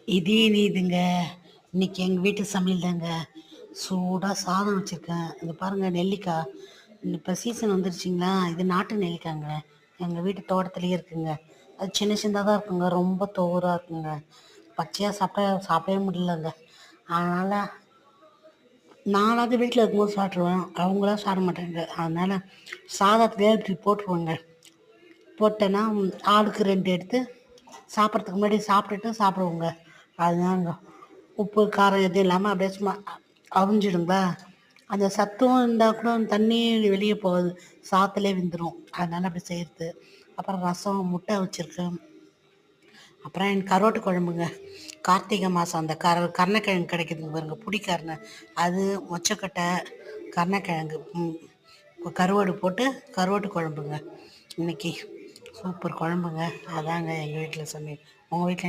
இதே இதுங்க. இன்னைக்கு எங்கள் வீட்டு சமையல் தாங்க. சூடாக சாதம் வச்சுருக்கேன். இது பாருங்கள், நெல்லிக்காய். இப்போ சீசன் வந்துருச்சிங்களா, இது நாட்டு நெல்லிக்காங்க. எங்கள் வீட்டு தோட்டத்துலேயே இருக்குங்க. அது சின்ன சின்னதாக தான் இருக்குங்க, ரொம்ப துவராக இருக்குங்க. பச்சையாக சாப்பிடவே முடியலங்க. அதனால் நானாவது வீட்டில் இருக்கும்போது சாப்பிட்ருவேன், அவங்களாம் சாப்பிட மாட்டாங்க. அதனால் சாதத்துலேயே இப்படி போட்டுருவேங்க. போட்டேன்னா ஆளுக்கு 2 எடுத்து சாப்பிட்றதுக்கு முன்னாடி சாப்பிடுவோங்க. அதுதாங்க. உப்பு காரம் எதுவும் இல்லாமல் அப்படியே சும்மா அவிஞ்சிடுங்களா. அந்த சத்தும் இருந்தால் கூட தண்ணி வெளியே போகாது, சாதத்துலேயே வெந்துடும். அதனால் அப்படி செய்கிறது. அப்புறம் ரசம், முட்டை வச்சுருக்கேன். அப்புறம் எனக்கு கருவாட்டு குழம்புங்க. கார்த்திகை மாதம் அந்த கருணக்கிழங்கு கிடைக்குதுங்க பாருங்க, புடிக்கரணை. அது மொச்சக்கொட்டை, கருணக்கிழங்கு, கருவாடு போட்டு கருவாட்டு குழம்புங்க இன்னைக்கு. சூப்பர் குழம்புங்க. அதாங்க எங்கள் வீட்டில் சமையல். உங்கள் வீட்டில்